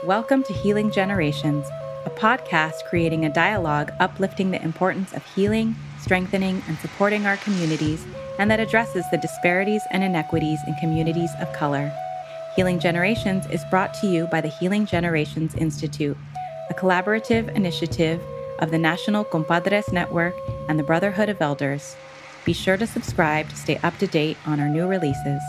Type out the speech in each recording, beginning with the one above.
Welcome to Healing Generations, a podcast creating a dialogue uplifting the importance of healing, strengthening, and supporting our communities, and that addresses the disparities and inequities in communities of color. Healing Generations is brought to you by the Healing Generations Institute, a collaborative initiative of the National Compadres Network and the Brotherhood of Elders. Be sure to subscribe to stay up to date on our new releases.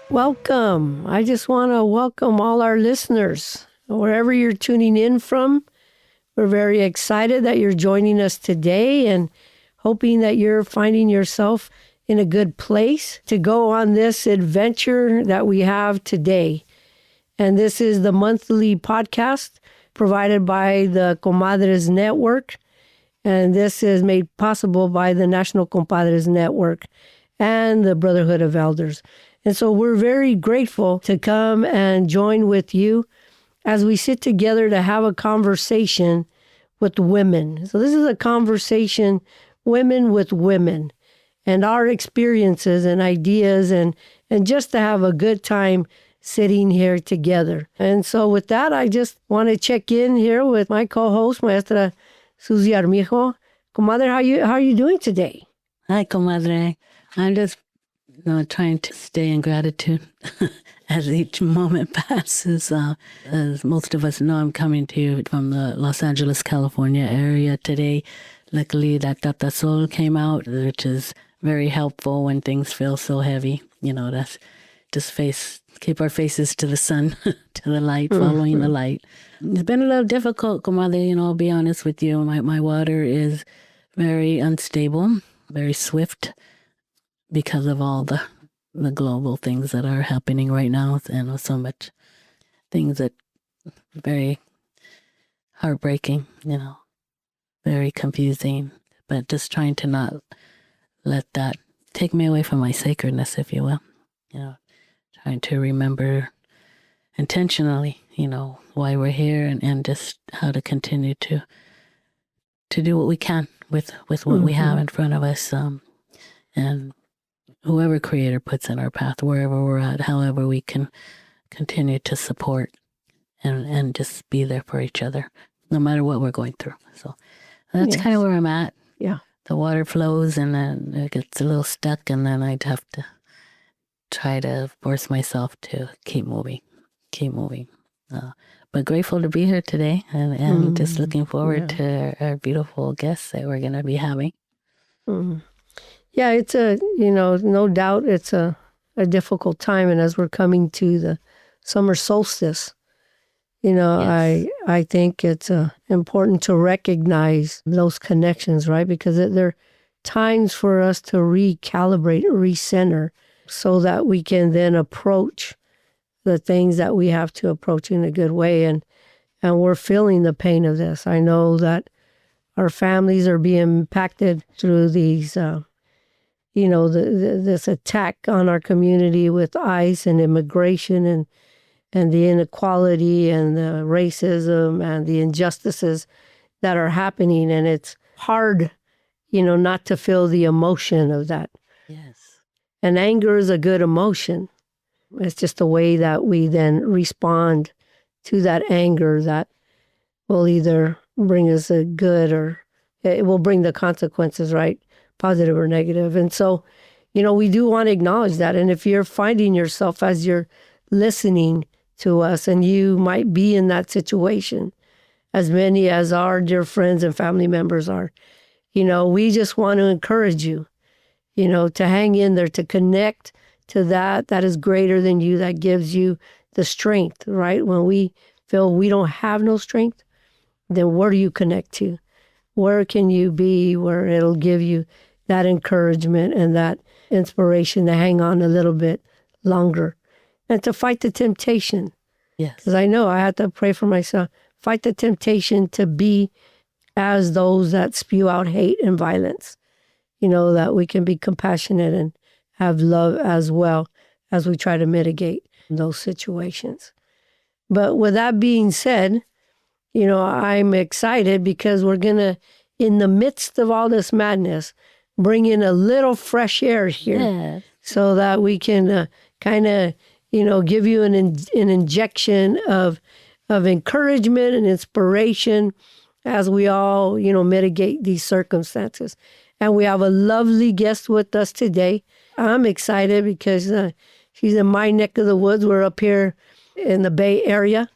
Welcome. I just want to welcome all our listeners, wherever you're tuning in from. We're very excited that you're joining us today and hoping that you're finding yourself in a good place to go on this adventure that we have today. And this is the monthly podcast provided by the Comadres Network. And this is made possible by the National Compadres Network and the Brotherhood of Elders. And so we're very grateful to come and join with you as we sit together to have a conversation with women. So this is a conversation, women with women, and our experiences and ideas and just to have a good time sitting here together. And so with that, I just want to check in here with my co-host, Maestra Susie Armijo. Comadre, how are you doing today? Hi, Comadre. I'm just trying to stay in gratitude as each moment passes. As most of us know, I'm coming to you from the Los Angeles, California area today. Luckily, that Tata Sol came out, which is very helpful when things feel so heavy. That's just keep our faces to the sun, to the light, following the light. It's been a little difficult, Comadre, I'll be honest with you. My water is very unstable, very swift, because of all the global things that are happening right now, and so much things that very heartbreaking, very confusing, but just trying to not let that take me away from my sacredness, if you will. Trying to remember intentionally, why we're here and just how to continue to do what we can with what we have in front of us, and whoever Creator puts in our path, wherever we're at, however we can continue to support and just be there for each other, no matter what we're going through. So that's kind of where I'm at. Yeah. The water flows and then it gets a little stuck, and then I'd have to try to force myself to keep moving. But grateful to be here today and just looking forward to our beautiful guests that we're going to be having. Yeah, it's no doubt it's a difficult time. And as we're coming to the summer solstice, yes. I think it's important to recognize those connections, right? Because they're times for us to recalibrate, recenter, so that we can then approach the things that we have to approach in a good way. And we're feeling the pain of this. I know that our families are being impacted through these this attack on our community with ICE and immigration and the inequality and the racism and the injustices that are happening. And it's hard, not to feel the emotion of that. Yes. And anger is a good emotion. It's just a way that we then respond to that anger that will either bring us a good or it will bring the consequences, right? Positive or negative. And so, we do want to acknowledge that. And if you're finding yourself as you're listening to us, and you might be in that situation, as many as our dear friends and family members are, we just want to encourage you, to hang in there, to connect to that is greater than you, that gives you the strength, right? When we feel we don't have no strength, then where do you connect to? Where can you be where it'll give you that encouragement and that inspiration to hang on a little bit longer and to fight the temptation? Yes. Because I know I had to pray for myself. Fight the temptation to be as those that spew out hate and violence. That we can be compassionate and have love as well as we try to mitigate those situations. But with that being said, I'm excited because we're going to, in the midst of all this madness, bring in a little fresh air here so that we can kind of, give you an injection of encouragement and inspiration as we all, mitigate these circumstances. And we have a lovely guest with us today. I'm excited because she's in my neck of the woods. We're up here in the Bay Area,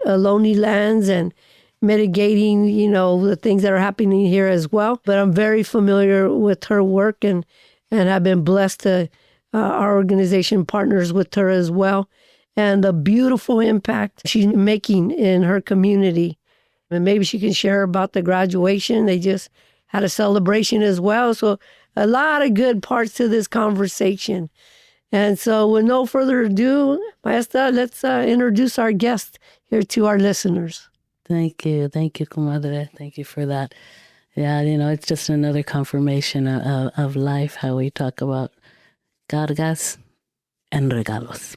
lonely lands and mitigating, the things that are happening here as well. But I'm very familiar with her work and I've been blessed to our organization partners with her as well. And the beautiful impact she's making in her community. And maybe she can share about the graduation. They just had a celebration as well. So a lot of good parts to this conversation. And so with no further ado, Maestra, let's introduce our guest here to our listeners. Thank you, comadre. Thank you for that. Yeah, it's just another confirmation of life, how we talk about cargas and regalos.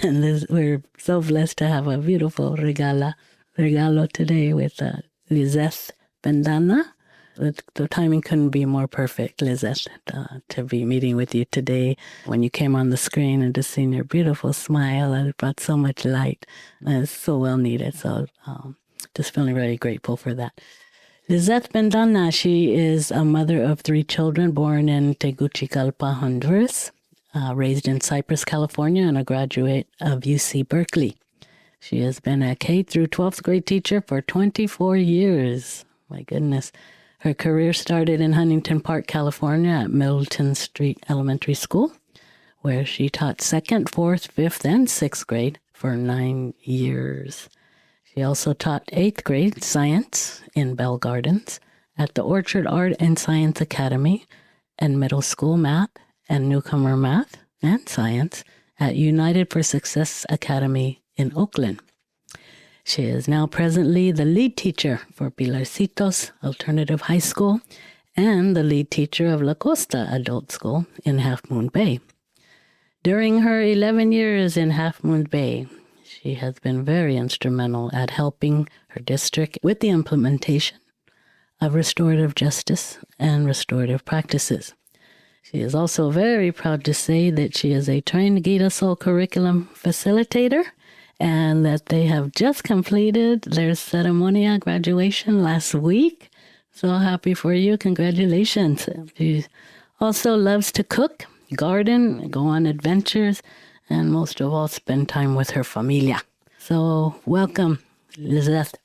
And we're so blessed to have a beautiful regalo today with Lizeth Bendaña. The timing couldn't be more perfect, Lizeth, to be meeting with you today. When you came on the screen and just seeing your beautiful smile, it brought so much light. And it's so well needed. So just feeling very grateful for that. Lizeth Bendaña, she is a mother of 3 children born in Tegucigalpa, Honduras, raised in Cypress, California, and a graduate of UC Berkeley. She has been a K through 12th grade teacher for 24 years. My goodness. Her career started in Huntington Park, California at Middleton Street Elementary School, where she taught 2nd, 4th, 5th, and 6th grade for 9 years. She also taught 8th grade science in Bell Gardens at the Orchard Art and Science Academy, and middle school math and newcomer math and science at United for Success Academy in Oakland. She is now presently the lead teacher for Pilarcitos Alternative High School and the lead teacher of La Costa Adult School in Half Moon Bay. During her 11 years in Half Moon Bay, she has been very instrumental at helping her district with the implementation of restorative justice and restorative practices. She is also very proud to say that she is a trained Gita Soul curriculum facilitator and that they have just completed their ceremonia graduation last week. So happy for you. Congratulations. She also loves to cook, garden, go on adventures, and most of all, spend time with her familia. So welcome, Lizeth.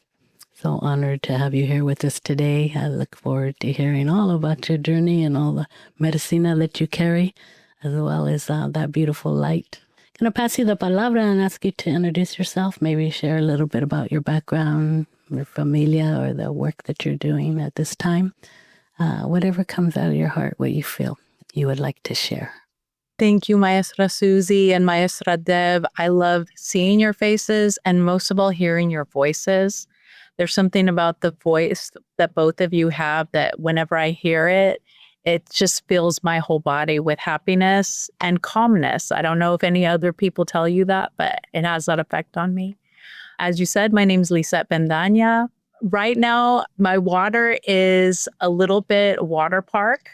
So honored to have you here with us today. I look forward to hearing all about your journey and all the medicina that you carry, as well as that beautiful light. I'm going to pass you the palabra and ask you to introduce yourself, maybe share a little bit about your background, your familia, or the work that you're doing at this time. Whatever comes out of your heart, what you feel you would like to share. Thank you, Maestra Susie and Maestra Deb. I love seeing your faces and most of all, hearing your voices. There's something about the voice that both of you have that whenever I hear it, it just fills my whole body with happiness and calmness. I don't know if any other people tell you that, but it has that effect on me. As you said, my name's Lizeth Bendaña. Right now, my water is a little bit water park.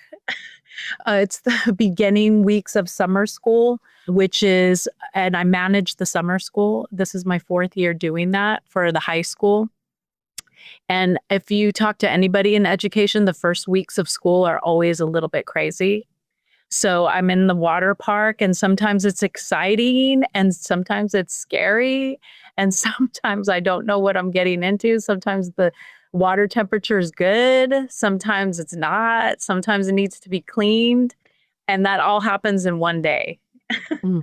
It's the beginning weeks of summer school, and I manage the summer school. This is my 4th year doing that for the high school. And if you talk to anybody in education, the first weeks of school are always a little bit crazy. So I'm in the water park and sometimes it's exciting and sometimes it's scary. And sometimes I don't know what I'm getting into. Sometimes the water temperature is good. Sometimes it's not. Sometimes it needs to be cleaned. And that all happens in one day.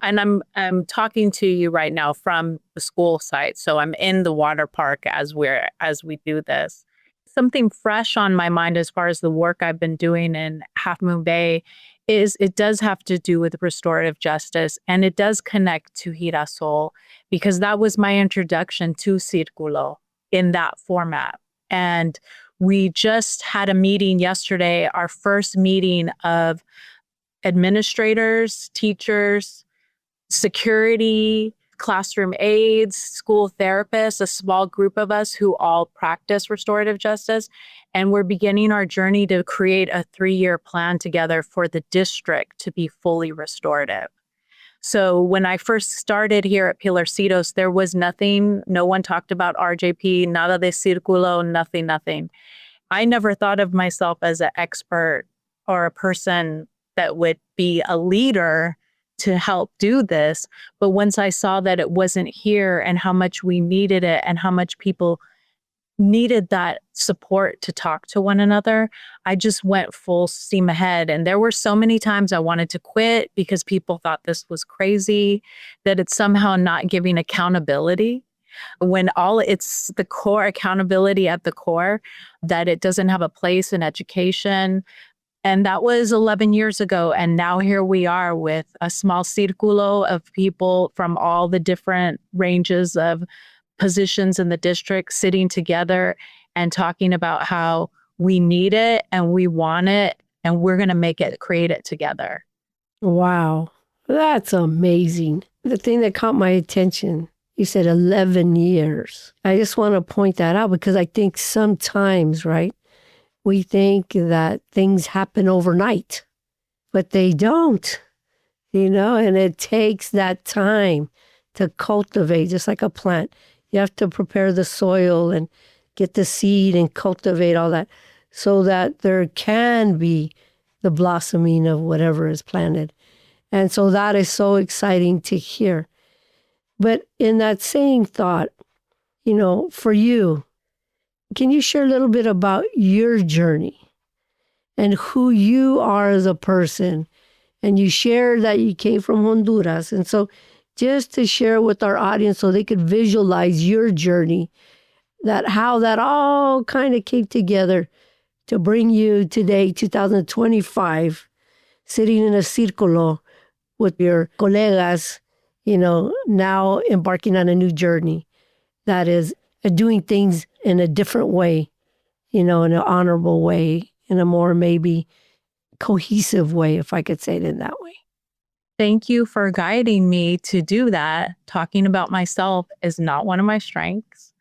And I'm talking to you right now from the school site. So I'm in the water park as we do this. Something fresh on my mind as far as the work I've been doing in Half Moon Bay is it does have to do with restorative justice, and it does connect to Girasol because that was my introduction to Círculo in that format. And we just had a meeting yesterday, our first meeting of administrators, teachers, security, classroom aides, school therapists, a small group of us who all practice restorative justice. And we're beginning our journey to create a 3-year plan together for the district to be fully restorative. So when I first started here at Pilarcitos, there was nothing. No one talked about RJP, nada de círculo, nothing. I never thought of myself as an expert or a person that would be a leader to help do this. But once I saw that it wasn't here and how much we needed it and how much people needed that support to talk to one another, I just went full steam ahead. And there were so many times I wanted to quit because people thought this was crazy, that it's somehow not giving accountability when all it's the core accountability at the core, that it doesn't have a place in education. And that was 11 years ago. And now here we are with a small círculo of people from all the different ranges of positions in the district sitting together and talking about how we need it and we want it and we're going to create it together. Wow, that's amazing. The thing that caught my attention, you said 11 years. I just want to point that out because I think sometimes, right, we think that things happen overnight, but they don't, and it takes that time to cultivate, just like a plant. You have to prepare the soil and get the seed and cultivate all that so that there can be the blossoming of whatever is planted. And so that is so exciting to hear. But in that same thought, for you, can you share a little bit about your journey and who you are as a person? And you shared that you came from Honduras. And so just to share with our audience so they could visualize your journey, that how that all kind of came together to bring you today, 2025, sitting in a círculo with your colegas, now embarking on a new journey that is doing things in a different way, in an honorable way, in a more maybe cohesive way, if I could say it in that way. Thank you for guiding me to do that. Talking about myself is not one of my strengths.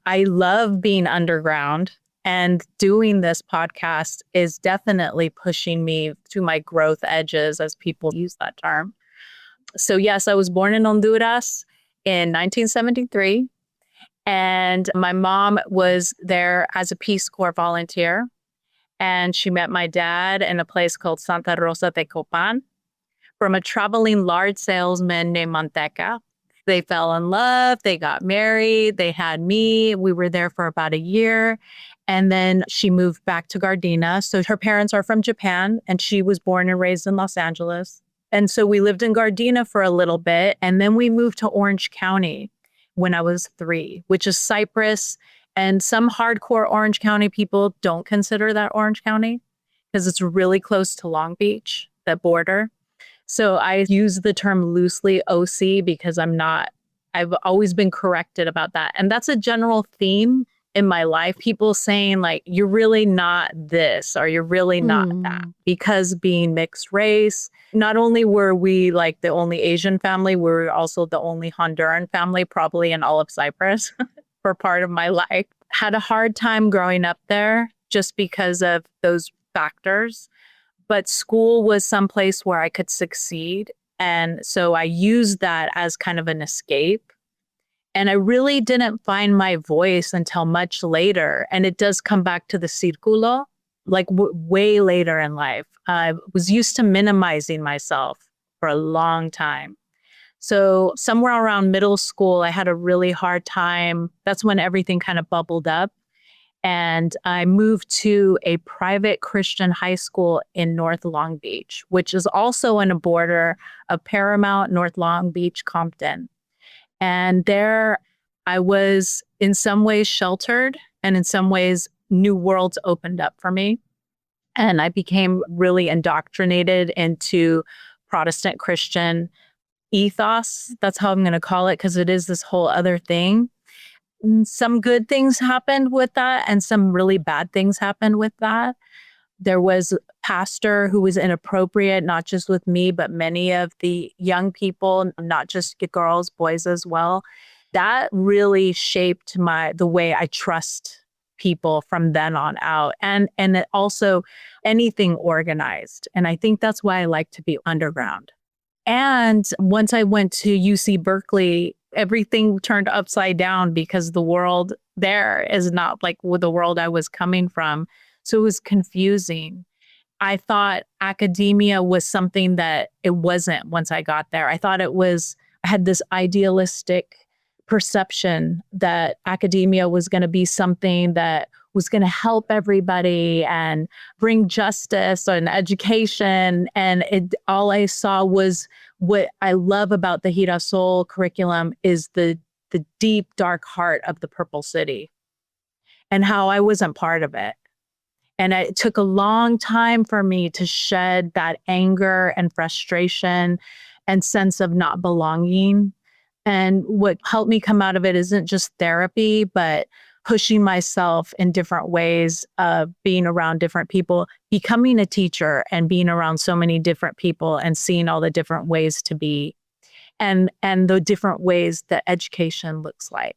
I love being underground, and doing this podcast is definitely pushing me to my growth edges, as people use that term. So yes, I was born in Honduras in 1973, and my mom was there as a Peace Corps volunteer, and she met my dad in a place called Santa Rosa de Copan from a traveling large salesman named Manteca. They fell in love, they got married, they had me. We were there for about a year. And then she moved back to Gardena. So her parents are from Japan, and she was born and raised in Los Angeles. And so we lived in Gardena for a little bit. And then we moved to Orange County when I was 3, which is Cypress. And some hardcore Orange County people don't consider that Orange County because it's really close to Long Beach, that border. So I use the term loosely OC because I've always been corrected about that. And that's a general theme in my life. People saying like, you're really not this, or you're really not that. Because being mixed race, not only were we like the only Asian family, we were also the only Honduran family, probably in all of Cyprus for part of my life. Had a hard time growing up there just because of those factors. But school was someplace where I could succeed. And so I used that as kind of an escape. And I really didn't find my voice until much later. And it does come back to the círculo, like way later in life. I was used to minimizing myself for a long time. So somewhere around middle school, I had a really hard time. That's when everything kind of bubbled up. And I moved to a private Christian high school in North Long Beach, which is also on a border of Paramount, North Long Beach, Compton. And there I was in some ways sheltered, and in some ways new worlds opened up for me. And I became really indoctrinated into Protestant Christian ethos. That's how I'm going to call it, because it is this whole other thing. Some good things happened with that, and some really bad things happened with that. There was a pastor who was inappropriate, not just with me, but many of the young people, not just girls, boys as well. That really shaped the way I trust people from then on out, and also anything organized. And I think that's why I like to be underground. And once I went to UC Berkeley, everything turned upside down because the world there is not like the world I was coming from. So it was confusing. I thought academia was something that it wasn't once I got there. I thought I had this idealistic perception that academia was going to be something that was going to help everybody and bring justice and education. And all I saw was what I love about the Girasol curriculum is the deep, dark heart of the Purple City and how I wasn't part of it. And it took a long time for me to shed that anger and frustration and sense of not belonging. And what helped me come out of it isn't just therapy, but pushing myself in different ways, being around different people, becoming a teacher and being around so many different people and seeing all the different ways to be and the different ways that education looks like.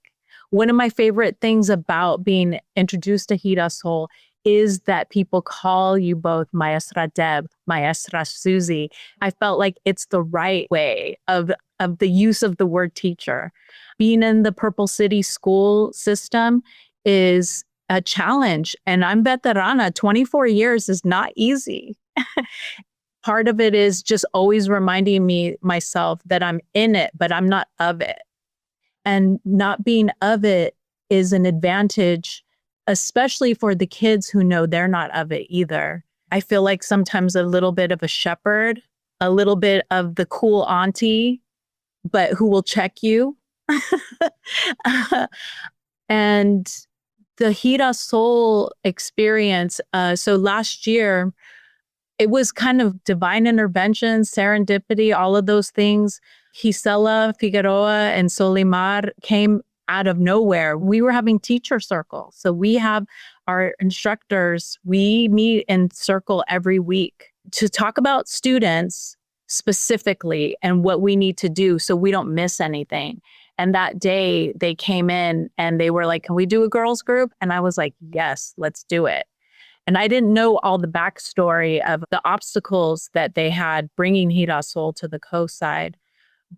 One of my favorite things about being introduced to Girasol is that people call you both Maestra Deb, Maestra Susie. I felt like it's the right way of the use of the word teacher. Being in the Purple City school system is a challenge. And I'm veterana. 24 years is not easy. Part of it is just always reminding myself that I'm in it, but I'm not of it. And not being of it is an advantage, especially for the kids who know they're not of it either. I feel like sometimes a little bit of a shepherd, a little bit of the cool auntie, but who will check you. And the Girasol experience, so last year, it was kind of divine intervention, serendipity, all of those things. Gisela Figueroa and Solimar came out of nowhere. We were having teacher circles. So we have our instructors, we meet in circle every week to talk about students specifically and what we need to do so we don't miss anything. And that day they came in and they were like, can we do a girls group? And I was like, yes, let's do it. And I didn't know all the backstory of the obstacles that they had bringing Girasol to the coast side,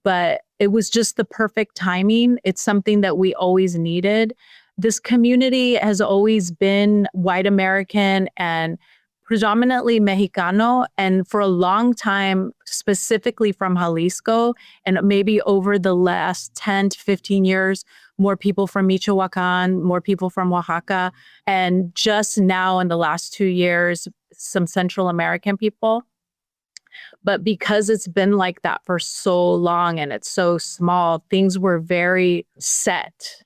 but it was just the perfect timing. It's something that we always needed. This community has always been white American and predominantly Mexicano, and for a long time, specifically from Jalisco, and maybe over the last 10 to 15 years, more people from Michoacan, more people from Oaxaca, and just now in the last 2 years, some Central American people. But because it's been like that for so long and it's so small, things were very set.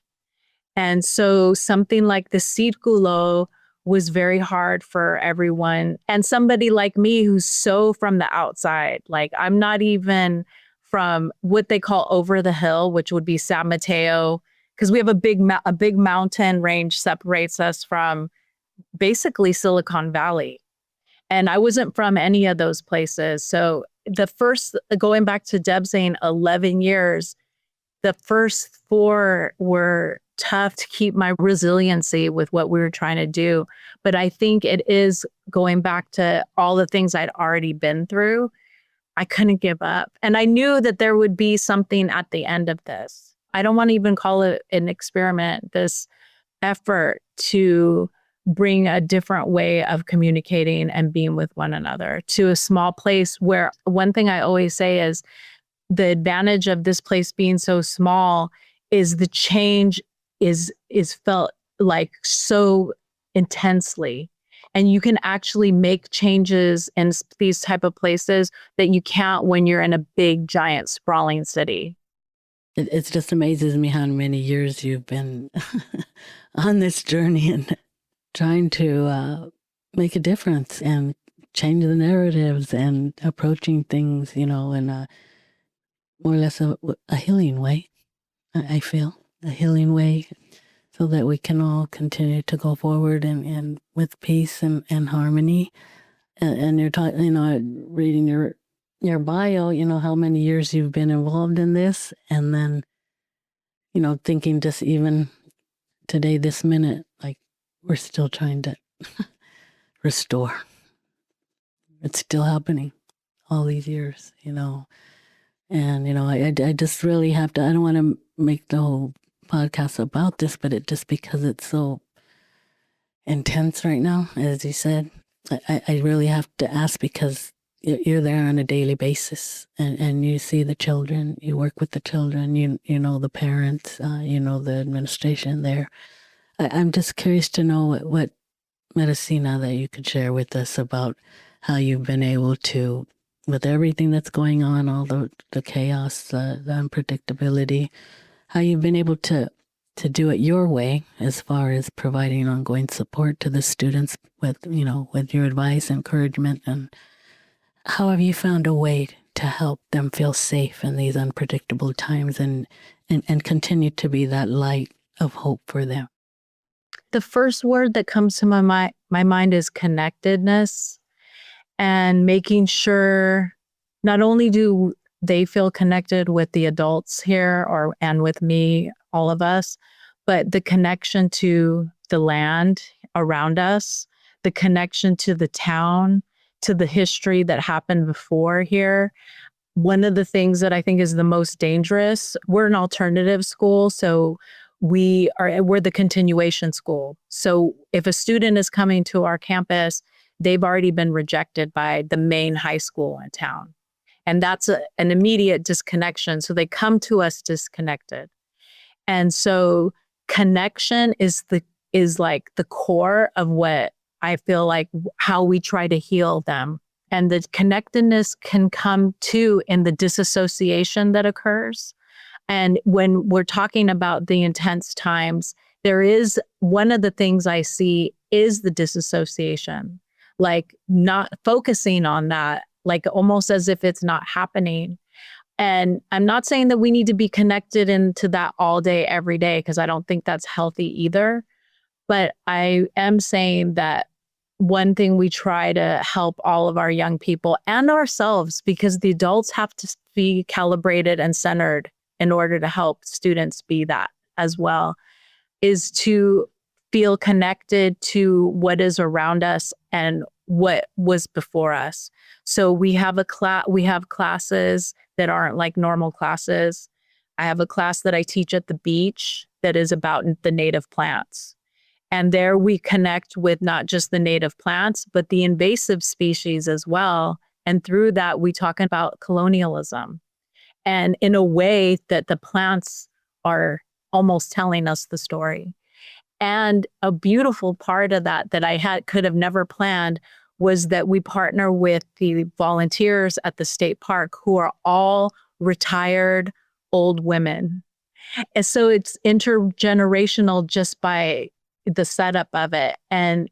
And so something like the Círculo was very hard for everyone. And somebody like me who's so from the outside, like I'm not even from what they call over the hill, which would be San Mateo, because we have a big mountain range separates us from basically Silicon Valley. And I wasn't from any of those places. So going back to Deb saying 11 years, the first 4 were tough to keep my resiliency with what we were trying to do. But I think it is going back to all the things I'd already been through. I couldn't give up. And I knew that there would be something at the end of this. I don't want to even call it an experiment, this effort to bring a different way of communicating and being with one another to a small place where one thing I always say is the advantage of this place being so small is the change is felt like so intensely. And you can actually make changes in these type of places that you can't when you're in a big, giant, sprawling city. It just amazes me how many years you've been on this journey and trying to make a difference and change the narratives and approaching things, in a more or less a healing way, I feel. A healing way so that we can all continue to go forward and with peace and harmony. And you're talking, reading your bio, how many years you've been involved in this. And then, thinking just even today, this minute, like we're still trying to restore. It's still happening all these years, And, I just really have to, I don't want to make the whole podcast about this, but just because it's so intense right now, as you said, I really have to ask because you're there on a daily basis and you see the children, you work with the children, you know the parents, you know the administration there. I'm just curious to know what Medicina that you could share with us about how you've been able to, with everything that's going on, all the chaos, the unpredictability, how you've been able to do it your way as far as providing ongoing support to the students with your advice, encouragement, and how have you found a way to help them feel safe in these unpredictable times and continue to be that light of hope for them? The first word that comes to my mind is connectedness, and making sure not only do they feel connected with the adults here and with me, all of us, but the connection to the land around us, the connection to the town, to the history that happened before here. One of the things that I think is the most dangerous, we're an alternative school, so we're the continuation school. So if a student is coming to our campus, they've already been rejected by the main high school in town. And that's an immediate disconnection. So they come to us disconnected. And so connection is like the core of what I feel like how we try to heal them. And the connectedness can come too in the disassociation that occurs. And when we're talking about the intense times, there is one of the things I see is the disassociation, like not focusing on that, like almost as if it's not happening. And I'm not saying that we need to be connected into that all day, every day, because I don't think that's healthy either. But I am saying that one thing we try to help all of our young people and ourselves, because the adults have to be calibrated and centered in order to help students be that as well, is to feel connected to what is around us and what was before us. So we have classes that aren't like normal classes. I have a class that I teach at the beach that is about the native plants. And there we connect with not just the native plants, but the invasive species as well. And through that, we talk about colonialism. And in a way that the plants are almost telling us the story. And a beautiful part of that I could have never planned was that we partner with the volunteers at the state park who are all retired old women. And so it's intergenerational just by the setup of it. And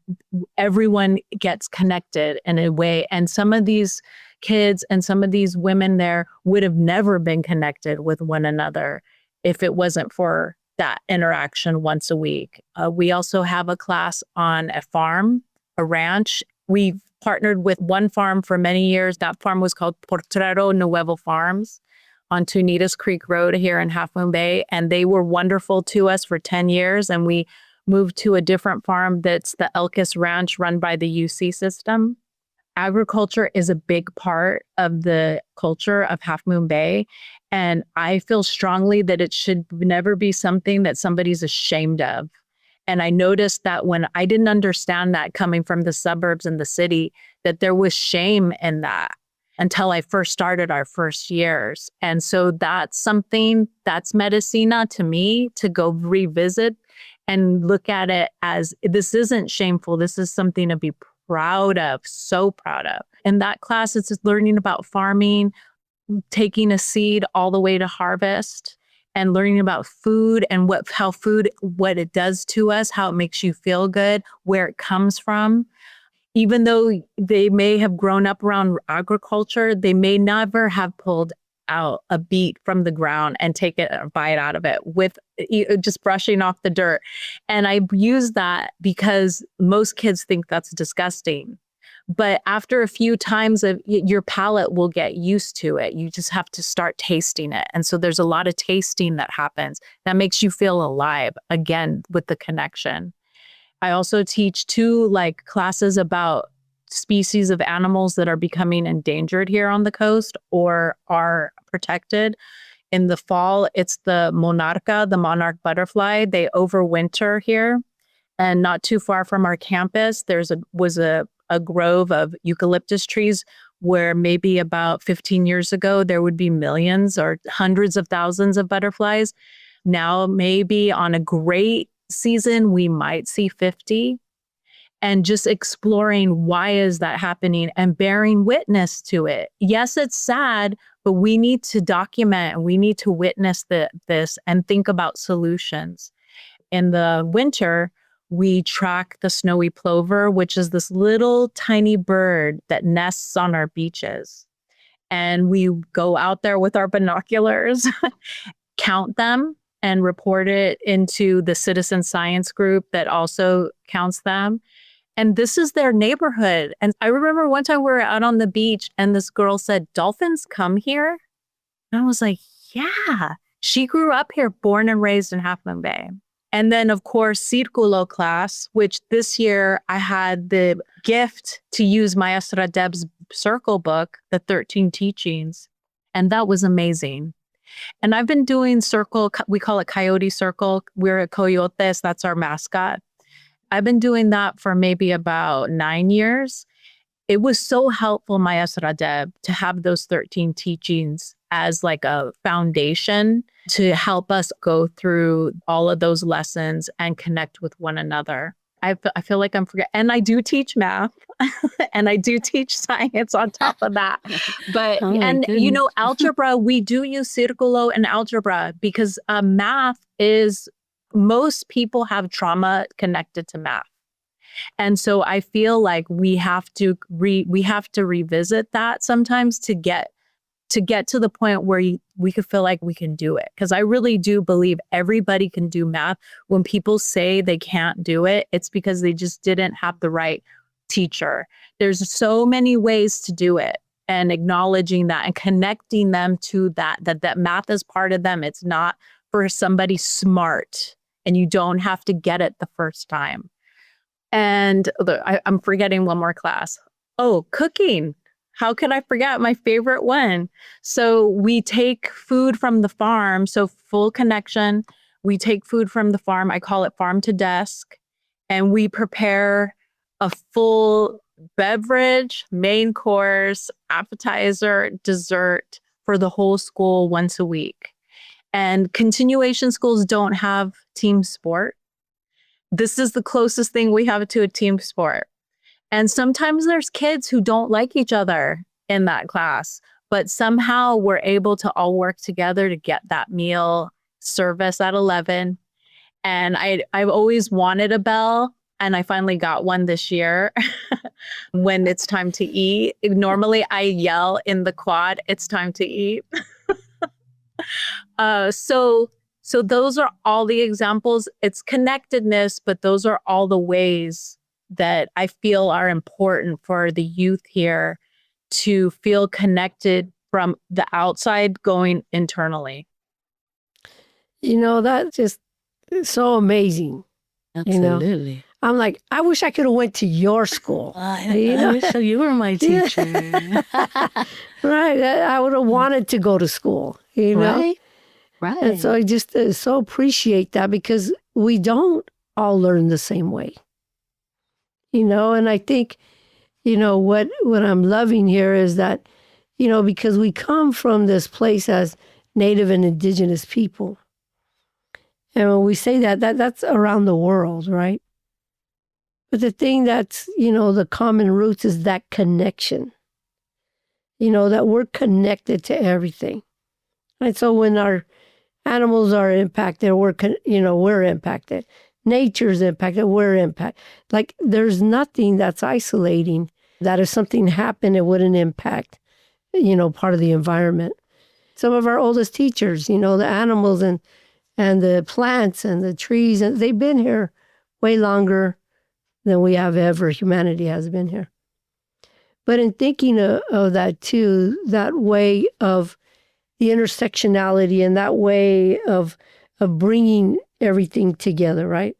everyone gets connected in a way. And some of these kids and some of these women there would have never been connected with one another if it wasn't for that interaction once a week. We also have a class on a farm, a ranch. We've partnered with one farm for many years. That farm was called Potrero Nuevo Farms on Tunitas Creek Road here in Half Moon Bay. And they were wonderful to us for 10 years. And we moved to a different farm that's the Elkis Ranch run by the UC system. Agriculture is a big part of the culture of Half Moon Bay. And I feel strongly that it should never be something that somebody's ashamed of. And I noticed that when I didn't understand that coming from the suburbs and the city, that there was shame in that until I first started our first years. And so that's something that's Medicina to me to go revisit and look at it as this isn't shameful. This is something to be proud of, so proud of. In that class, it's just learning about farming, taking a seed all the way to harvest, and learning about food and what it does to us, how it makes you feel good, where it comes from. Even though they may have grown up around agriculture, they may never have pulled out a beet from the ground and take a bite out of it with just brushing off the dirt. And I use that because most kids think that's disgusting. But after a few times, your palate will get used to it. You just have to start tasting it. And so there's a lot of tasting that happens that makes you feel alive, again, with the connection. I also teach 2 classes about species of animals that are becoming endangered here on the coast or are protected. In the fall, it's the monarca, the monarch butterfly. They overwinter here. And not too far from our campus, was a grove of eucalyptus trees where maybe about 15 years ago, there would be millions or hundreds of thousands of butterflies. Now, maybe on a great season, we might see 50. And just exploring why is that happening and bearing witness to it. Yes, it's sad, but we need to document and we need to witness this and think about solutions. In the winter, we track the snowy plover, which is this little tiny bird that nests on our beaches. And we go out there with our binoculars, count them, and report it into the citizen science group that also counts them. And this is their neighborhood. And I remember one time we were out on the beach and this girl said, "Dolphins come here?" And I was like, yeah. She grew up here, born and raised in Half Moon Bay. And then, of course, Círculo class, which this year I had the gift to use Maestra Deb's circle book, The 13 Teachings. And that was amazing. And I've been doing circle, we call it Coyote Circle. We're at Coyotes, that's our mascot. I've been doing that for maybe about 9 years. It was so helpful, Maestra Deb, to have those 13 teachings as like a foundation to help us go through all of those lessons and connect with one another. I feel like I'm forgetting. And I do teach math and I do teach science on top of that. But, algebra, we do use Círculo and algebra because math is, most people have trauma connected to math. And so I feel like we have to revisit that sometimes to get to the point where we could feel like we can do it. Because I really do believe everybody can do math. When people say they can't do it, it's because they just didn't have the right teacher. There's so many ways to do it, and acknowledging that and connecting them to that math is part of them. It's not for somebody smart, and you don't have to get it the first time. And I'm forgetting one more class. Oh, cooking. How could I forget my favorite one? So we take food from the farm. So full connection. We take food from the farm. I call it farm to desk. And we prepare a full beverage, main course, appetizer, dessert for the whole school once a week. And continuation schools don't have team sport. This is the closest thing we have to a team sport. And sometimes there's kids who don't like each other in that class, but somehow we're able to all work together to get that meal service at 11. And I've always wanted a bell, and I finally got one this year when it's time to eat. Normally I yell in the quad, "It's time to eat." So those are all the examples. It's connectedness, but those are all the ways that I feel are important for the youth here to feel connected from the outside going internally. That's just so amazing. Absolutely. I'm like, I wish I could have went to your school. I wish you were my teacher. Right. I would have wanted to go to school, Right. And so I just so appreciate that, because we don't all learn the same way. And I think, what I'm loving here is that, because we come from this place as Native and Indigenous people. And when we say that's around the world, right? But the thing that's, the common roots is that connection. That we're connected to everything. And so when our animals are impacted, we're impacted. Nature's impacted, we're impacted. Like, there's nothing that's isolating that if something happened, it wouldn't impact, part of the environment. Some of our oldest teachers, the animals and the plants and the trees, and they've been here way longer than we have ever. Humanity has been here. But in thinking of that too, that way of the intersectionality and that way of bringing everything together, right?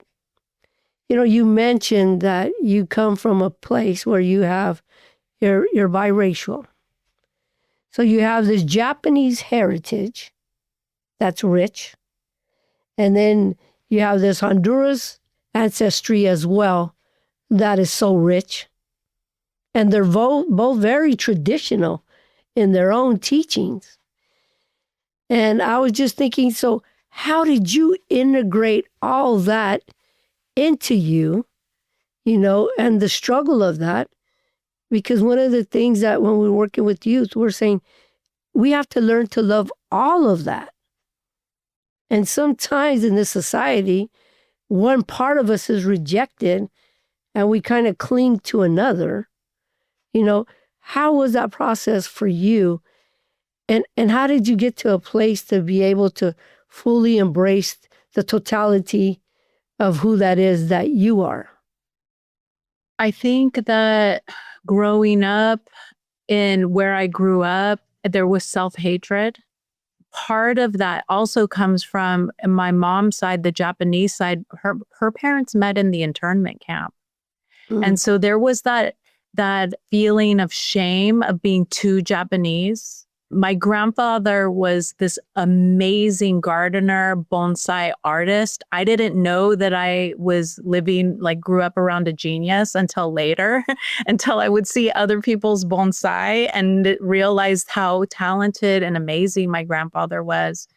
You mentioned that you come from a place where you're biracial. So you have this Japanese heritage that's rich. And then you have this Honduras ancestry as well that is so rich. And they're both very traditional in their own teachings. And I was just thinking, so how did you integrate all that into you, and the struggle of that? Because one of the things that when we're working with youth, we're saying we have to learn to love all of that. And sometimes in this society, one part of us is rejected and we kind of cling to another. How was that process for you? And how did you get to a place to be able to fully embrace the totality of who that is that you are? I think that growing up in where I grew up, there was self-hatred. Part of that also comes from my mom's side, the Japanese side. Her parents met in the internment camp. And so there was that feeling of shame of being too Japanese. My grandfather was this amazing gardener, bonsai artist. I didn't know that I was grew up around a genius until later, until I would see other people's bonsai and realized how talented and amazing my grandfather was.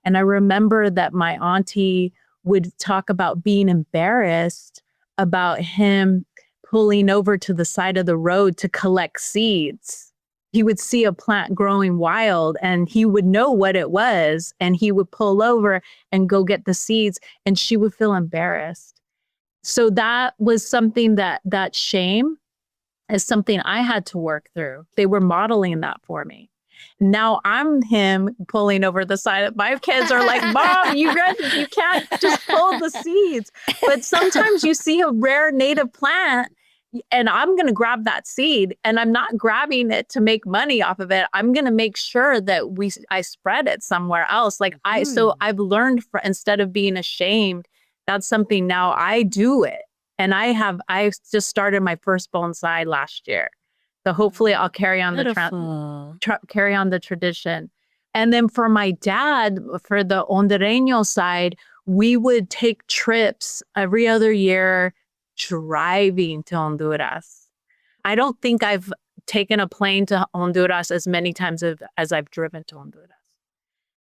And I remember that my auntie would talk about being embarrassed about him pulling over to the side of the road to collect seeds. He would see a plant growing wild and he would know what it was and he would pull over and go get the seeds and she would feel embarrassed. So that was something that shame is something I had to work through. They were modeling that for me. Now I'm him pulling over the side. My kids are like, Mom, you can't just pull the seeds. But sometimes you see a rare native plant and I'm going to grab that seed and I'm not grabbing it to make money off of it. I'm going to make sure that I spread it somewhere else. So I've learned instead of being ashamed, that's something now I do it. And I just started my first bonsai last year. So hopefully I'll carry on carry on the tradition. And then for my dad, for the Hondureño side, we would take trips every other year driving to Honduras. I don't think I've taken a plane to Honduras as many times as I've driven to Honduras.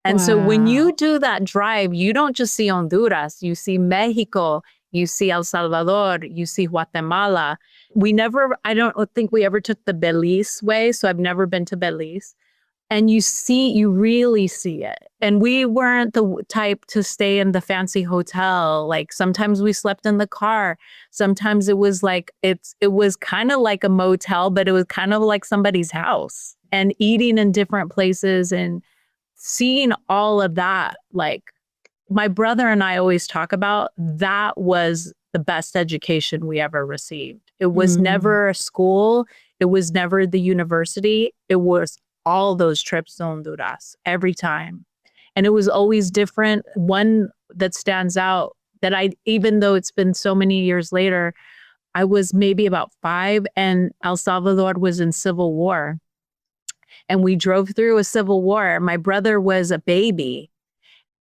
And so when you do that drive, you don't just see Honduras, you see Mexico, you see El Salvador, you see Guatemala. I don't think we ever took the Belize way, so I've never been to Belize. And you really see it. And we weren't the type to stay in the fancy hotel. Like sometimes we slept in the car. Sometimes it was it was kind of like a motel, but it was kind of like somebody's house. And eating in different places and seeing all of that, like my brother and I always talk about, that was the best education we ever received. It was never a school. It was never the university. It was all those trips to Honduras every time. And it was always different. One that stands out that even though it's been so many years later, I was maybe about 5 and El Salvador was in civil war. And we drove through a civil war. My brother was a baby.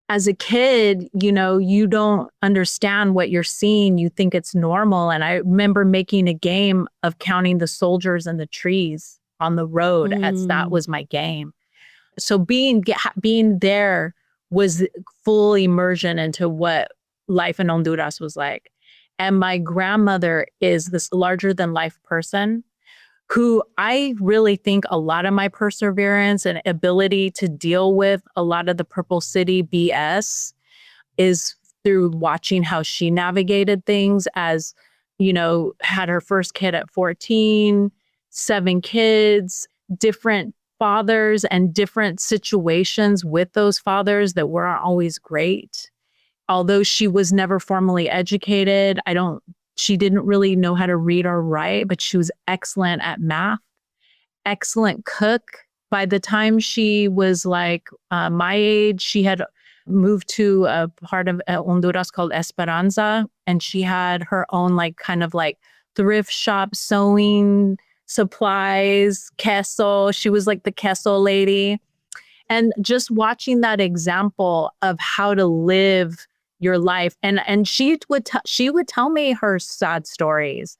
As a kid, you don't understand what you're seeing. You think it's normal. And I remember making a game of counting the soldiers and the trees on the road. That was my game. So being there was full immersion into what life in Honduras was like. And my grandmother is this larger than life person who I really think a lot of my perseverance and ability to deal with a lot of the Purple City BS is through watching how she navigated things as, had her first kid at 14, 7 kids, different fathers and different situations with those fathers that weren't always great. Although she was never formally educated, she didn't really know how to read or write, but she was excellent at math, excellent cook. By the time she was my age, she had moved to a part of Honduras called Esperanza. And she had her own like kind of like thrift shop, sewing supplies, queso. She was like the queso lady. And just watching that example of how to live your life. And she would tell me her sad stories,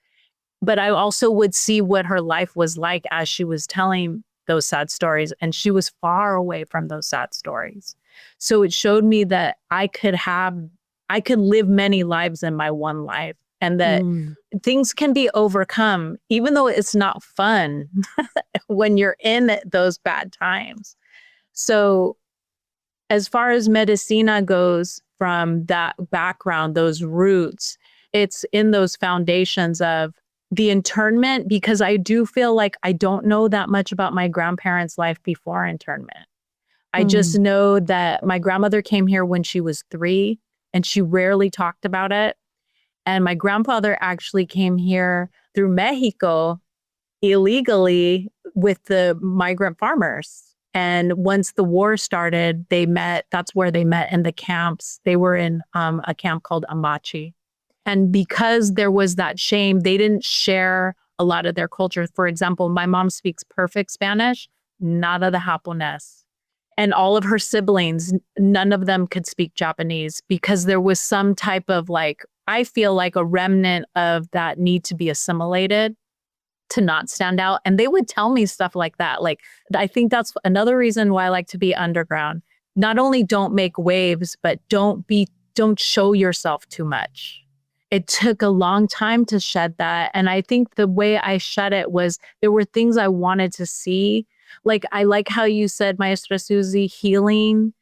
but I also would see what her life was like as she was telling those sad stories. And she was far away from those sad stories. So it showed me that I could live many lives in my one life, and that things can be overcome, even though it's not fun when you're in those bad times. So as far as Medicina goes, from that background, those roots, it's in those foundations of the internment, because I do feel like I don't know that much about my grandparents' life before internment. I just know that my grandmother came here when she was 3, and she rarely talked about it. And my grandfather actually came here through Mexico illegally with the migrant farmers. And once the war started, they met. That's where they met, in the camps. They were in a camp called Amachi. And because there was that shame, they didn't share a lot of their culture. For example, my mom speaks perfect Spanish, nada de japonés. And all of her siblings, none of them could speak Japanese, because there was some type of like, I feel like a remnant of that need to be assimilated, to not stand out. And they would tell me stuff like that. Like, I think that's another reason why I like to be underground. Not only don't make waves, but don't show yourself too much. It took a long time to shed that. And I think the way I shed it was, there were things I wanted to see. Like, I like how you said, Maestra Susie, healing,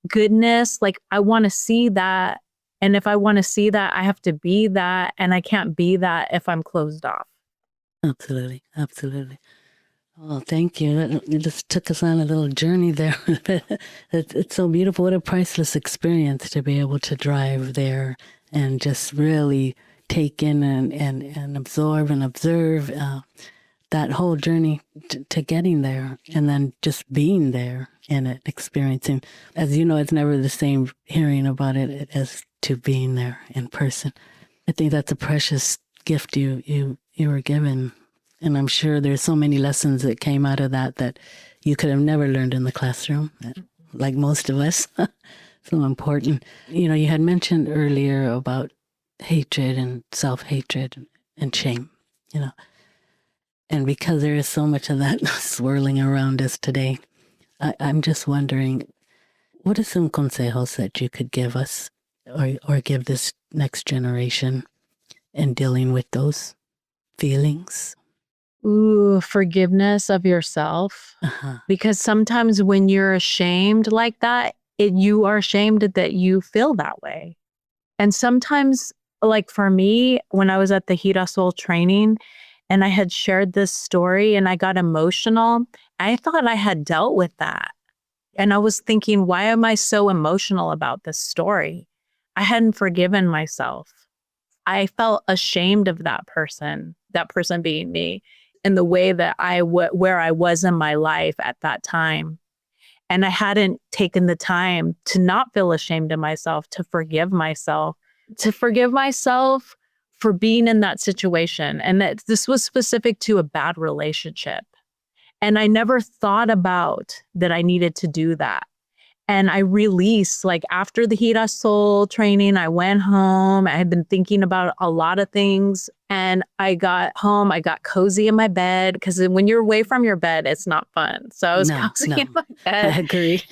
goodness. Like, I want to see that. And if I want to see that, I have to be that. And I can't be that if I'm closed off. Absolutely. Absolutely. Oh, thank you. You just took us on a little journey there. It's so beautiful. What a priceless experience to be able to drive there and just really take in and absorb and observe that whole journey to getting there, and then just being there and experiencing. As you know, it's never the same hearing about it as to being there in person. I think that's a precious gift you were given. And I'm sure there's so many lessons that came out of that you could have never learned in the classroom, like most of us. So important. You know, you had mentioned earlier about hatred and self-hatred and shame, you know. And because there is so much of that swirling around us today, I'm just wondering, what are some consejos that you could give us or give this next generation in dealing with those feelings? Ooh, forgiveness of yourself. Because sometimes when you're ashamed like that, you are ashamed that you feel that way. And sometimes, like for me, when I was at the Girasol training and I had shared this story and I got emotional, I thought I had dealt with that. And I was thinking, why am I so emotional about this story? I hadn't forgiven myself. I felt ashamed of that person being me, and the way that where I was in my life at that time. And I hadn't taken the time to not feel ashamed of myself, to forgive myself for being in that situation. And that this was specific to a bad relationship. And I never thought about that I needed to do that. And I released, like after the Girasol training, I went home. I had been thinking about a lot of things. And I got home, I got cozy in my bed, because when you're away from your bed, it's not fun. So I was cozy in my bed. I agree.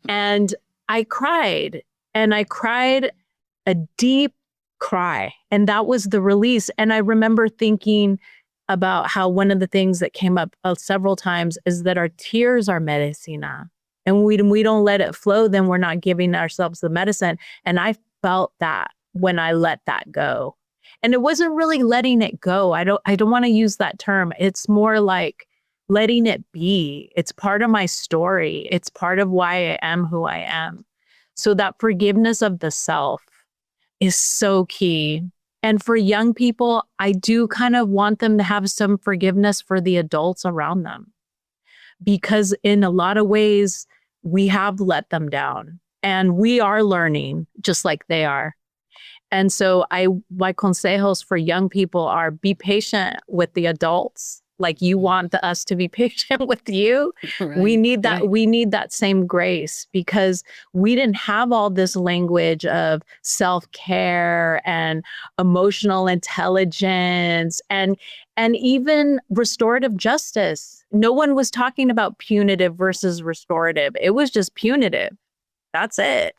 And I cried. And I cried a deep cry. And that was the release. And I remember thinking about how one of the things that came up several times is that our tears are medicina. And we don't let it flow, then we're not giving ourselves the medicine. And I felt that when I let that go. And it wasn't really letting it go. I don't want to use that term. It's more like letting it be. It's part of my story. It's part of why I am who I am. So that forgiveness of the self is so key. And for young people, I do kind of want them to have some forgiveness for the adults around them. Because in a lot of ways, we have let them down, and we are learning just like they are. And so my consejos for young people are be patient with the adults. Like you want us to be patient with you. Right, We need that. right. We need that same grace because we didn't have all this language of self-care and emotional intelligence and even restorative justice. No one was talking about punitive versus restorative. It was just punitive. That's it.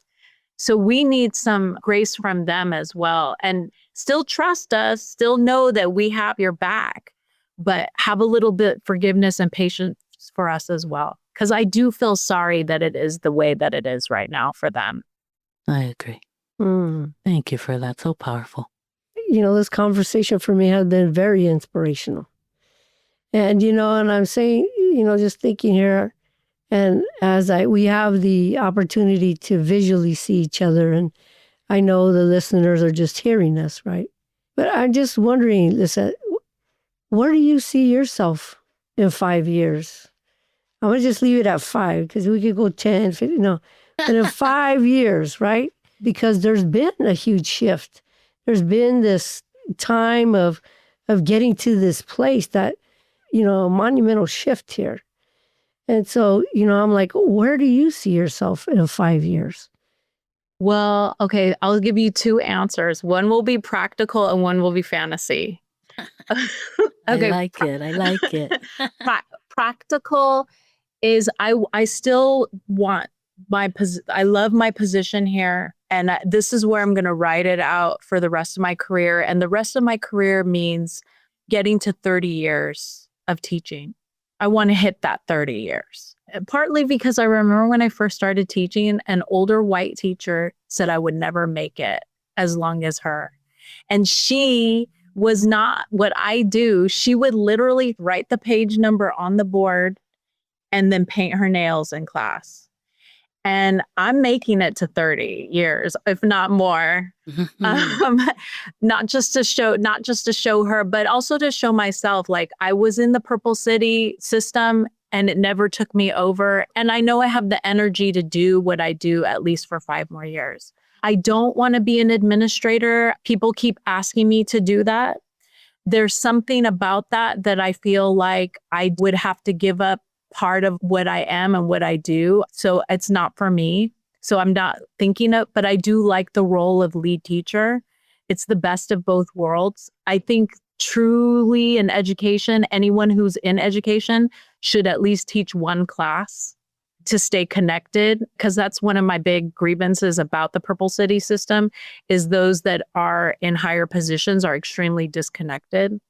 So we need some grace from them as well, and still trust us, still know that we have your back, but have a little bit forgiveness and patience for us as well. Because I do feel sorry that it is the way that it is right now for them. I agree. Thank you for that. So powerful. This conversation for me has been very inspirational. And, and I'm saying, just thinking here, and as we have the opportunity to visually see each other, and I know the listeners are just hearing us, right? But I'm just wondering, Lizeth, where do you see yourself in 5 years? I'm going to just leave it at 5 because we could go 10, 50, but in 5 years, right? Because there's been a huge shift. There's been this time of getting to this place that, a monumental shift here. And so, I'm like, where do you see yourself in 5 years? Well, okay, I'll give you 2 answers. One will be practical and one will be fantasy. Okay. I like it. Practical is I still want I love my position here. And this is where I'm going to ride it out for the rest of my career. And the rest of my career means getting to 30 years of teaching. I want to hit that 30 years. Partly because I remember when I first started teaching, an older white teacher said I would never make it as long as her. And she was not what I do. She would literally write the page number on the board and then paint her nails in class. And I'm making it to 30 years, if not more. Not just to show her, but also to show myself. Like I was in the Purple City system and it never took me over. And I know I have the energy to do what I do at least for 5 more years. I don't want to be an administrator. People keep asking me to do that. There's something about that I feel like I would have to give up part of what I am and what I do. So it's not for me. So I'm not thinking of, but I do like the role of lead teacher. It's the best of both worlds. I think truly in education, anyone who's in education should at least teach one class to stay connected, because that's one of my big grievances about the Purple City system is those that are in higher positions are extremely disconnected.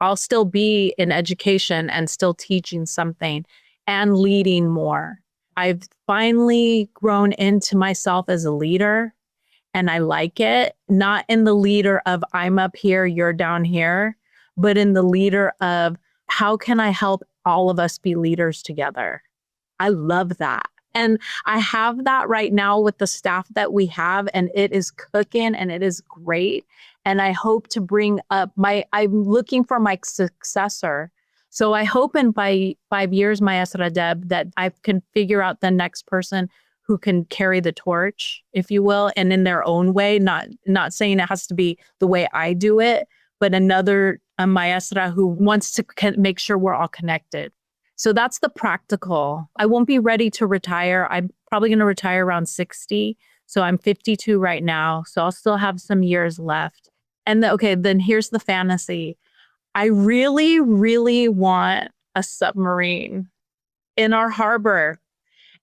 I'll still be in education and still teaching something and leading more. I've finally grown into myself as a leader, and I like it. Not in the leader of I'm up here, you're down here, but in the leader of how can I help all of us be leaders together? I love that. And I have that right now with the staff that we have, and it is cooking and it is great. And I hope to bring up I'm looking for my successor. So I hope in by 5 years, Maestra Deb, that I can figure out the next person who can carry the torch, if you will, and in their own way, not saying it has to be the way I do it, but a maestra who wants to make sure we're all connected. So that's the practical. I won't be ready to retire. I'm probably going to retire around 60. So I'm 52 right now. So I'll still have some years left. And then here's the fantasy. I really, really want a submarine in our harbor.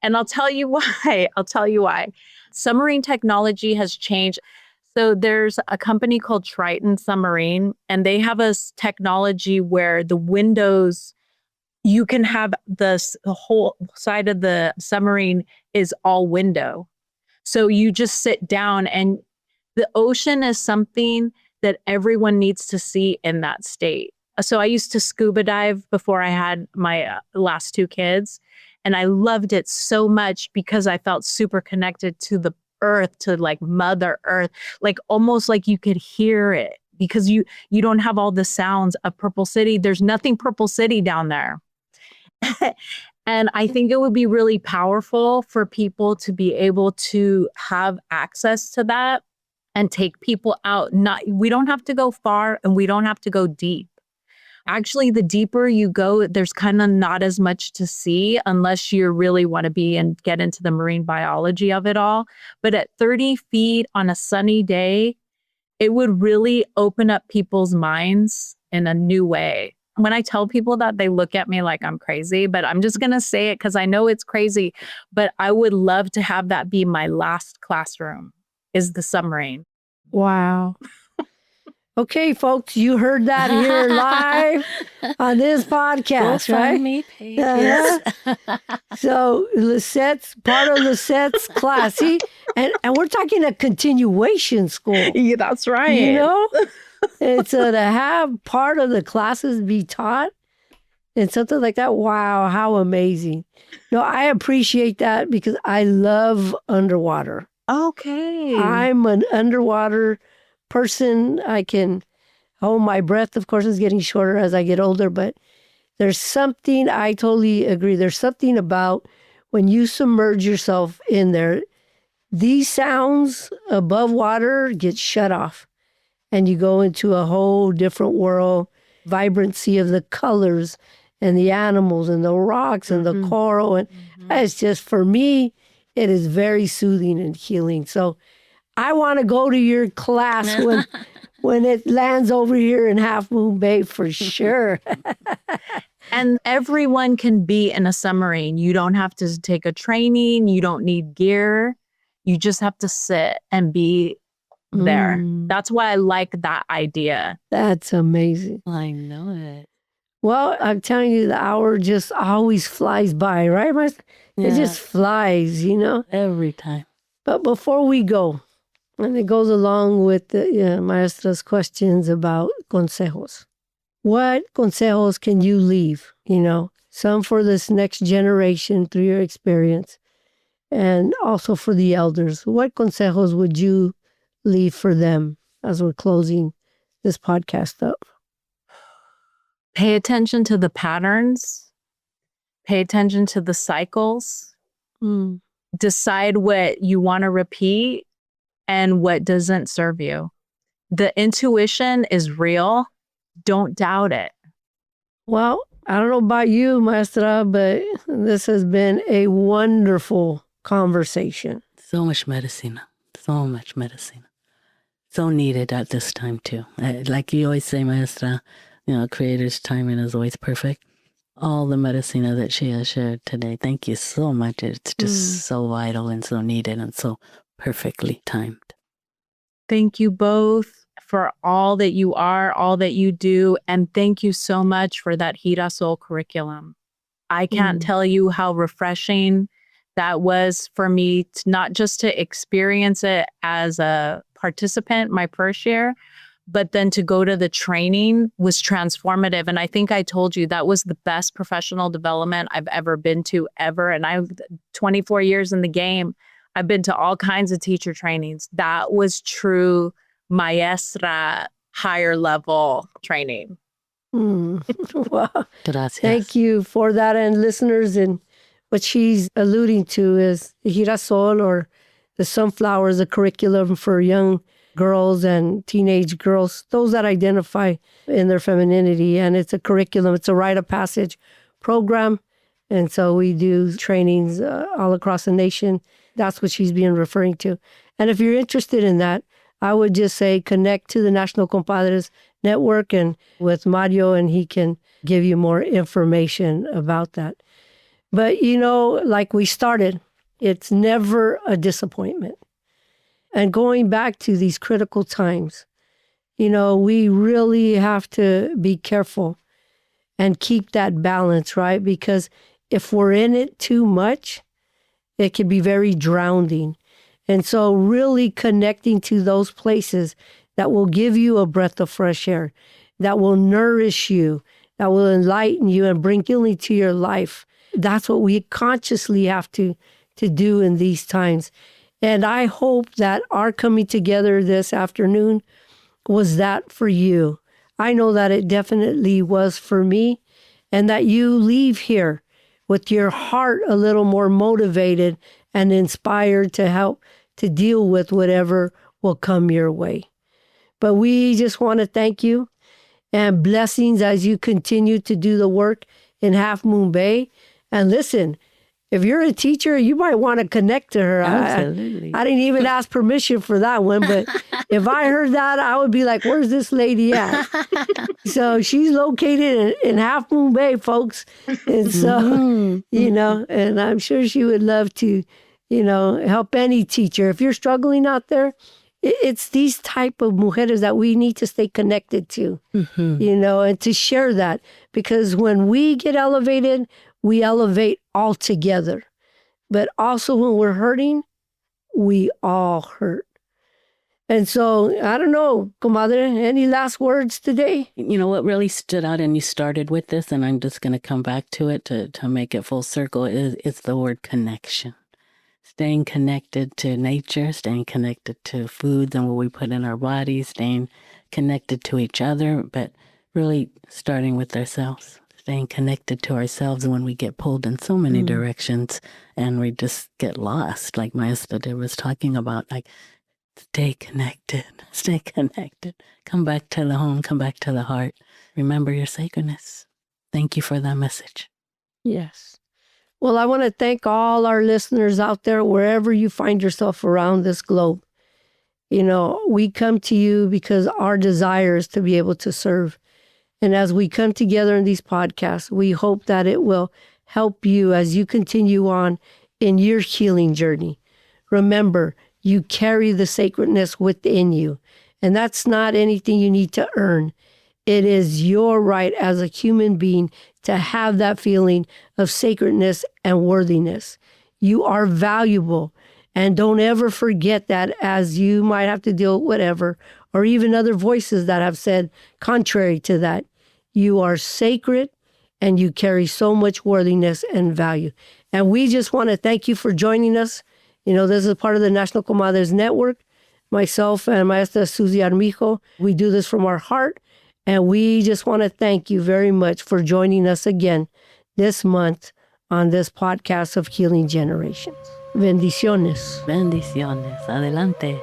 And I'll tell you why. Submarine technology has changed. So there's a company called Triton Submarine, and they have a technology where the windows, you can have the whole side of the submarine is all window. So you just sit down, and the ocean is something that everyone needs to see in that state. So I used to scuba dive before I had my last 2 kids. And I loved it so much because I felt super connected to the earth, to like Mother Earth, like almost like you could hear it because you don't have all the sounds of Purple City. There's nothing Purple City down there. And I think it would be really powerful for people to be able to have access to that and take people out. We don't have to go far and we don't have to go deep. Actually, the deeper you go, there's kind of not as much to see unless you really want to be and get into the marine biology of it all. But at 30 feet on a sunny day, it would really open up people's minds in a new way. When I tell people that, they look at me like I'm crazy, but I'm just going to say it because I know it's crazy. But I would love to have that be my last classroom, is the submarine. Wow. Okay, folks, you heard that here live on this podcast, Go right? find me, yes. So Lizette's part of Lizette's class. See, and we're talking a continuation school. Yeah, that's right. You know? And so to have part of the classes be taught and something like that, wow, how amazing. No, I appreciate that because I love underwater. Okay. I'm an underwater person. I can hold my breath. Of course, it's getting shorter as I get older, but there's something, I totally agree. There's something about when you submerge yourself in there, these sounds above water get shut off and you go into a whole different world, vibrancy of the colors and the animals and the rocks and the coral. And it's just, for me, it is very soothing and healing. So I want to go to your class when it lands over here in Half Moon Bay for sure. And everyone can be in a submarine. You don't have to take a training. You don't need gear. You just have to sit and be there. That's why I like that idea. That's amazing. I know it. Well, I'm telling you, the hour just always flies by, right? It just flies, you know? Every time. But before we go, and it goes along with the Maestra's questions about consejos. What consejos can you leave, you know? Some for this next generation through your experience, and also for the elders. What consejos would you leave for them as we're closing this podcast up? Pay attention to the patterns. Pay attention to the cycles. Decide what you want to repeat and what doesn't serve you. The intuition is real. Don't doubt it. Well, I don't know about you, Maestra, but this has been a wonderful conversation. So much medicine. So much medicine. So needed at this time, too. Like you always say, Maestra, you know, Creator's timing is always perfect. All the medicine that she has shared today, thank you so much. It's just so vital and so needed and so perfectly timed. Thank you both for all that you are, all that you do. And thank you so much for that Girasol curriculum. I can't tell you how refreshing that was for me, not just to experience it as a participant my first year, but then to go to the training was transformative. And I think I told you that was the best professional development I've ever been to ever. And I'm 24 years in the game. I've been to all kinds of teacher trainings. That was true maestra, higher level training. Wow. Gracias. Thank you for that. And listeners, and what she's alluding to is Girasol, or the Sunflower, is a curriculum for young girls and teenage girls, those that identify in their femininity. And it's a curriculum. It's a rite of passage program. And so we do trainings all across the nation. That's what she's being referring to. And if you're interested in that, I would just say connect to the National Compadres Network and with Mario, and he can give you more information about that. But, you know, like we started, it's never a disappointment. And going back to these critical times, you know, we really have to be careful and keep that balance, right? Because if we're in it too much, it can be very drowning. And so really connecting to those places that will give you a breath of fresh air, that will nourish you, that will enlighten you and bring healing to your life. That's what we consciously have to do in these times. And I hope that our coming together this afternoon was that for you. I know that it definitely was for me, and that you leave here with your heart a little more motivated and inspired to help to deal with whatever will come your way. But we just want to thank you and blessings as you continue to do the work in Half Moon Bay. And listen, if you're a teacher, you might want to connect to her. Absolutely. I didn't even ask permission for that one, but if I heard that, I would be like, where's this lady at? So she's located in Half Moon Bay, folks. And so, you know, and I'm sure she would love to, you know, help any teacher. If you're struggling out there, it's these type of mujeres that we need to stay connected to, you know, and to share that. Because when we get elevated, we elevate all together. But also when we're hurting, we all hurt. And so, I don't know, comadre, any last words today? You know, what really stood out, and you started with this, and I'm just going to come back to it to make it full circle, is the word connection. Staying connected to nature, staying connected to foods and what we put in our bodies, staying connected to each other, but really starting with ourselves. Staying connected to ourselves when we get pulled in so many directions and we just get lost, like Maestra Debra was talking about, like, stay connected, come back to the home, come back to the heart. Remember your sacredness. Thank you for that message. Yes. Well, I want to thank all our listeners out there, wherever you find yourself around this globe. You know, we come to you because our desire is to be able to serve. And as we come together in these podcasts, we hope that it will help you as you continue on in your healing journey. Remember, you carry the sacredness within you, and that's not anything you need to earn. It is your right as a human being to have that feeling of sacredness and worthiness. You are valuable, and don't ever forget that, as you might have to deal with whatever, or even other voices that have said contrary to that. You are sacred, and you carry so much worthiness and value. And we just want to thank you for joining us. You know, this is part of the National Comadres Network. Myself and Maestra Susie Armijo, we do this from our heart. And we just want to thank you very much for joining us again this month on this podcast of Healing Generations. Bendiciones. Bendiciones. Adelante.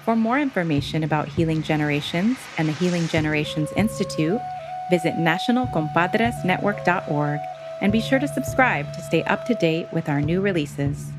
For more information about Healing Generations and the Healing Generations Institute, visit nationalcompadresnetwork.org and be sure to subscribe to stay up to date with our new releases.